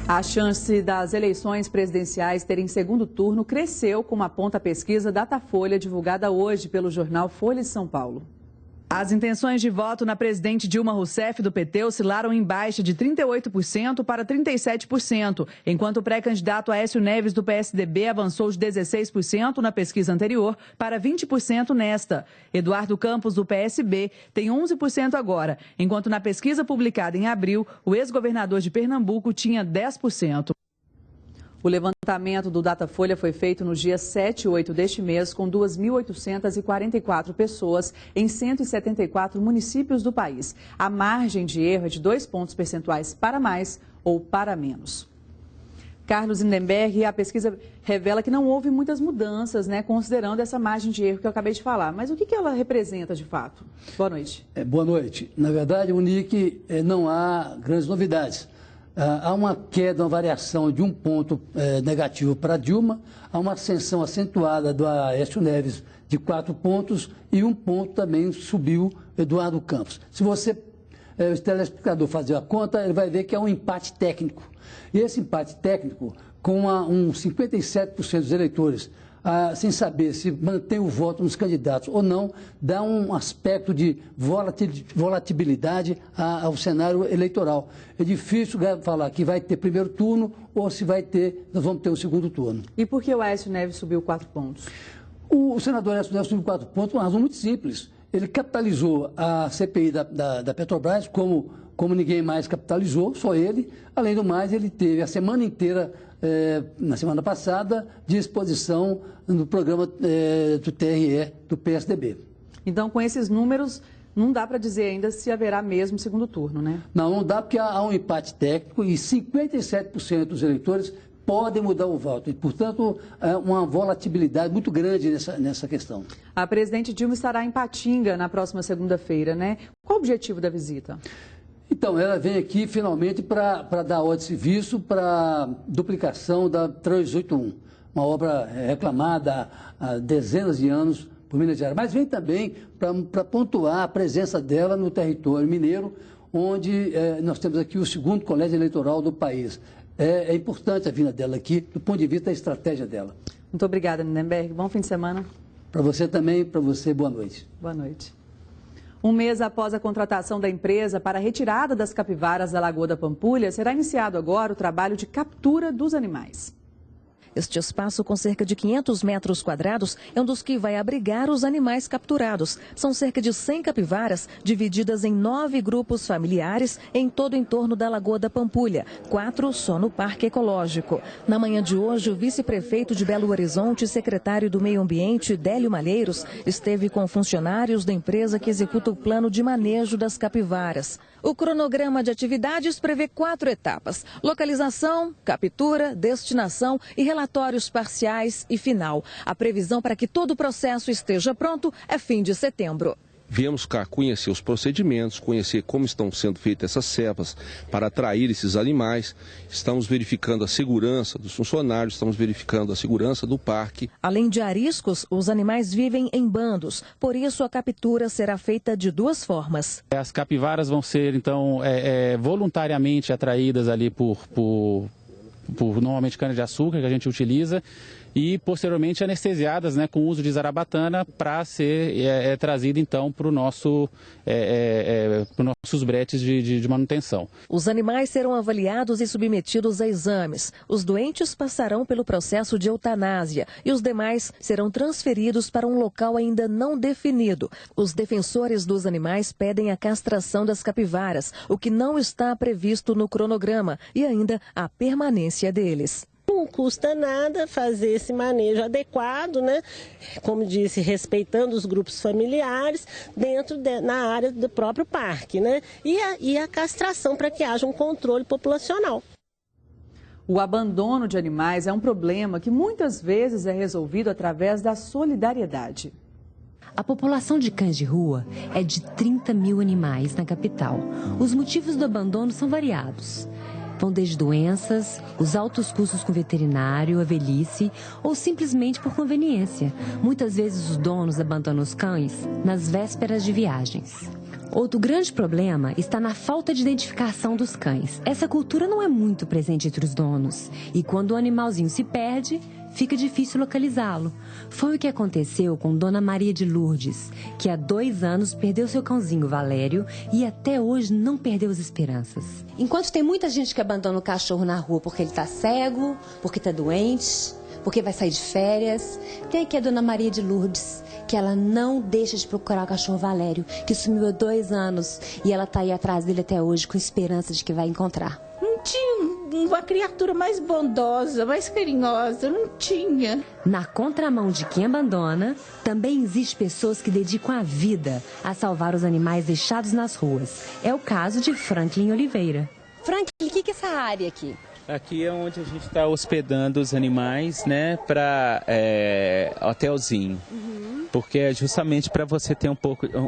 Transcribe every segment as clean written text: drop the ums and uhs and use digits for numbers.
A chance das eleições presidenciais terem segundo turno cresceu, como aponta a pesquisa Datafolha, divulgada hoje pelo jornal Folha de São Paulo. As intenções de voto na presidente Dilma Rousseff, do PT, oscilaram em baixa de 38% para 37%, enquanto o pré-candidato Aécio Neves, do PSDB, avançou de 16% na pesquisa anterior para 20% nesta. Eduardo Campos, do PSB, tem 11% agora, enquanto na pesquisa publicada em abril, o ex-governador de Pernambuco tinha 10%. O levantamento do Datafolha foi feito no dia 7 e 8 deste mês, com 2.844 pessoas em 174 municípios do país. A margem de erro é de 2 pontos percentuais para mais ou para menos. Carlos Lindenberg, a pesquisa revela que não houve muitas mudanças, considerando essa margem de erro que eu acabei de falar. Mas o que ela representa de fato? Boa noite. Boa noite. Na verdade, o NIC não há grandes novidades. Há uma queda, uma variação de 1 ponto negativo para Dilma, há uma ascensão acentuada do Aécio Neves de 4 pontos e 1 ponto também subiu Eduardo Campos. Se o telespectador fazer a conta, ele vai ver que é um empate técnico. E esse empate técnico, com um 57% dos eleitores, sem saber se mantém o voto nos candidatos ou não, dá um aspecto de volatilidade ao cenário eleitoral. É difícil falar que vai ter primeiro turno ou se nós vamos ter um segundo turno. E por que o Aécio Neves subiu 4 pontos? O senador Aécio Neves subiu 4 pontos por uma razão muito simples. Ele capitalizou a CPI da Petrobras como ninguém mais capitalizou, só ele. Além do mais, ele teve a semana inteira, na semana passada, de exposição no programa do TRE do PSDB. Então, com esses números, não dá para dizer ainda se haverá mesmo segundo turno, né? Não dá, porque há um empate técnico e 57% dos eleitores podem mudar o voto. E, portanto, há uma volatilidade muito grande nessa questão. A presidente Dilma estará em Patinga na próxima segunda-feira, né? Qual o objetivo da visita? Então, ela vem aqui finalmente para dar ordem de serviço para a duplicação da 381, uma obra reclamada há dezenas de anos por Minas Gerais. Mas vem também para pontuar a presença dela no território mineiro, onde nós temos aqui o segundo colégio eleitoral do país. É importante a vinda dela aqui, do ponto de vista da estratégia dela. Muito obrigada, Lindenberg. Bom fim de semana. Para você também, para você, boa noite. Boa noite. Um mês após a contratação da empresa para a retirada das capivaras da Lagoa da Pampulha, será iniciado agora o trabalho de captura dos animais. Este espaço, com cerca de 500 metros quadrados, é um dos que vai abrigar os animais capturados. São cerca de 100 capivaras, divididas em 9 grupos familiares em todo o entorno da Lagoa da Pampulha, 4 só no Parque Ecológico. Na manhã de hoje, o vice-prefeito de Belo Horizonte e secretário do Meio Ambiente, Délio Malheiros, esteve com funcionários da empresa que executa o plano de manejo das capivaras. O cronograma de atividades prevê 4 etapas: localização, captura, destinação e relatórios parciais e final. A previsão para que todo o processo esteja pronto é fim de setembro. Viemos cá conhecer os procedimentos, conhecer como estão sendo feitas essas cevas para atrair esses animais. Estamos verificando a segurança dos funcionários, estamos verificando a segurança do parque. Além de ariscos, os animais vivem em bandos, por isso a captura será feita de 2 formas. As capivaras vão ser, então, voluntariamente atraídas ali por normalmente cana-de-açúcar, que a gente utiliza, e posteriormente anestesiadas, com o uso de zarabatana para ser trazida então para nossos bretes de manutenção. Os animais serão avaliados e submetidos a exames. Os doentes passarão pelo processo de eutanásia e os demais serão transferidos para um local ainda não definido. Os defensores dos animais pedem a castração das capivaras, o que não está previsto no cronograma, e ainda a permanência deles. Não custa nada fazer esse manejo adequado, como disse, respeitando os grupos familiares na área do próprio parque, E a castração para que haja um controle populacional. O abandono de animais é um problema que muitas vezes é resolvido através da solidariedade. A população de cães de rua é de 30 mil animais na capital. Os motivos do abandono são variados. Vão desde doenças, os altos custos com veterinário, a velhice ou simplesmente por conveniência. Muitas vezes os donos abandonam os cães nas vésperas de viagens. Outro grande problema está na falta de identificação dos cães. Essa cultura não é muito presente entre os donos. E quando o animalzinho se perde, fica difícil localizá-lo. Foi o que aconteceu com Dona Maria de Lourdes, que há 2 anos perdeu seu cãozinho Valério e até hoje não perdeu as esperanças. Enquanto tem muita gente que abandona o cachorro na rua porque ele está cego, porque está doente, porque vai sair de férias, tem aqui a Dona Maria de Lourdes, que ela não deixa de procurar o cachorro Valério, que sumiu há 2 anos e ela está aí atrás dele até hoje com esperança de que vai encontrar. Não tinha uma criatura mais bondosa, mais carinhosa, não tinha. Na contramão de quem abandona, também existem pessoas que dedicam a vida a salvar os animais deixados nas ruas. É o caso de Franklin Oliveira. Franklin, o que é essa área aqui? Aqui é onde a gente está hospedando os animais, né, para hotelzinho. Porque é justamente para você ter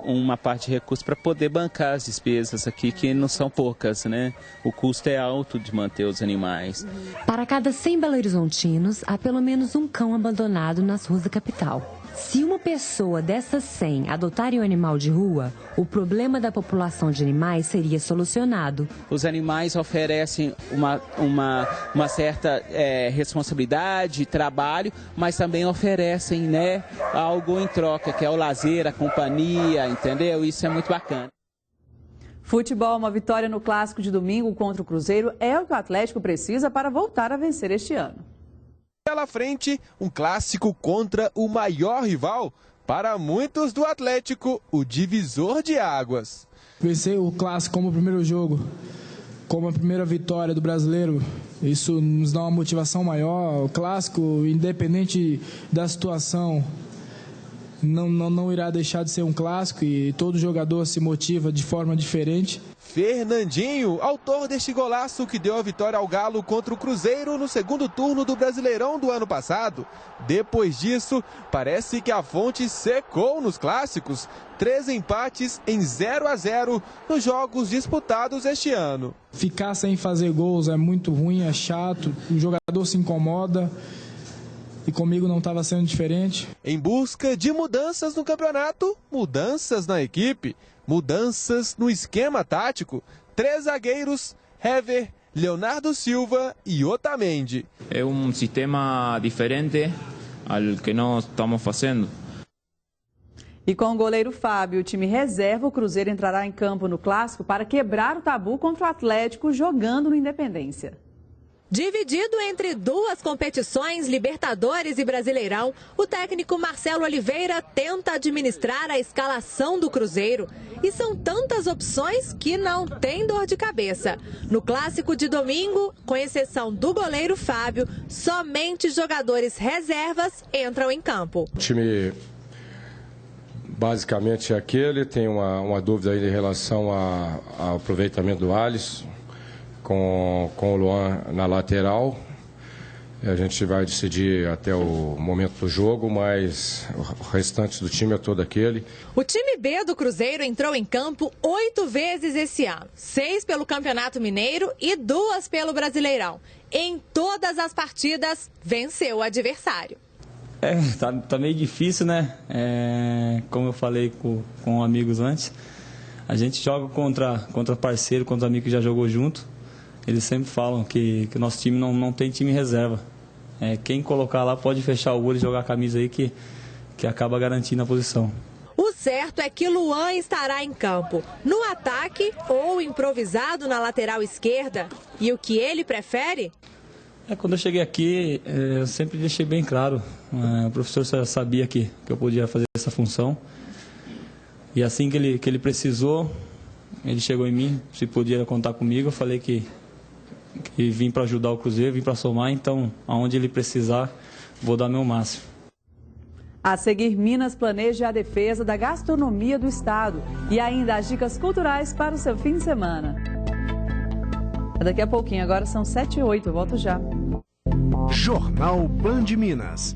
uma parte de recurso para poder bancar as despesas aqui, que não são poucas, né? O custo é alto de manter os animais. Para cada 100 belo-horizontinos, há pelo menos um cão abandonado nas ruas da capital. Se uma pessoa dessas 100 adotarem um animal de rua, o problema da população de animais seria solucionado. Os animais oferecem uma certa responsabilidade, trabalho, mas também oferecem, né, algo em troca, que é o lazer, a companhia, entendeu? Isso é muito bacana. Futebol, uma vitória no clássico de domingo contra o Cruzeiro é o que o Atlético precisa para voltar a vencer este ano. Pela frente, um clássico contra o maior rival, para muitos do Atlético, o divisor de águas. Vencer o clássico como o primeiro jogo, como a primeira vitória do brasileiro, isso nos dá uma motivação maior. O clássico, independente da situação, não irá deixar de ser um clássico e todo jogador se motiva de forma diferente. Fernandinho, autor deste golaço que deu a vitória ao Galo contra o Cruzeiro no segundo turno do Brasileirão do ano passado. Depois disso, parece que a fonte secou nos clássicos. 3 empates em 0-0 nos jogos disputados este ano. Ficar sem fazer gols é muito ruim, é chato, o jogador se incomoda. E comigo não estava sendo diferente. Em busca de mudanças no campeonato, mudanças na equipe, mudanças no esquema tático. 3 zagueiros, Hever, Leonardo Silva e Otamendi. É um sistema diferente ao que nós estamos fazendo. E com o goleiro Fábio, o time reserva, o Cruzeiro entrará em campo no Clássico para quebrar o tabu contra o Atlético, jogando no Independência. Dividido entre 2 competições, Libertadores e Brasileirão, o técnico Marcelo Oliveira tenta administrar a escalação do Cruzeiro. E são tantas opções que não tem dor de cabeça. No clássico de domingo, com exceção do goleiro Fábio, somente jogadores reservas entram em campo. O time basicamente é aquele, tem uma dúvida aí em relação ao aproveitamento do Alisson. Com o Luan na lateral, a gente vai decidir até o momento do jogo, mas o restante do time é todo aquele. O time B do Cruzeiro entrou em campo 8 vezes esse ano, 6 pelo Campeonato Mineiro e 2 pelo Brasileirão. Em todas as partidas, venceu o adversário. Tá meio difícil, né? Como eu falei com amigos antes, a gente joga contra parceiro, contra amigo que já jogou junto. Eles sempre falam que o nosso time não tem time reserva. Quem colocar lá pode fechar o olho e jogar a camisa aí que acaba garantindo a posição. O certo é que Luan estará em campo, no ataque ou improvisado na lateral esquerda. E o que ele prefere? Quando eu cheguei aqui, eu sempre deixei bem claro. O professor sabia que eu podia fazer essa função. E assim que ele precisou, ele chegou em mim, se podia contar comigo. Eu falei que vim para ajudar o Cruzeiro, vim para somar, então aonde ele precisar, vou dar meu máximo. A seguir, Minas planeja a defesa da gastronomia do estado e ainda as dicas culturais para o seu fim de semana. Daqui a pouquinho, agora são 7h08, eu volto já. Jornal Band Minas.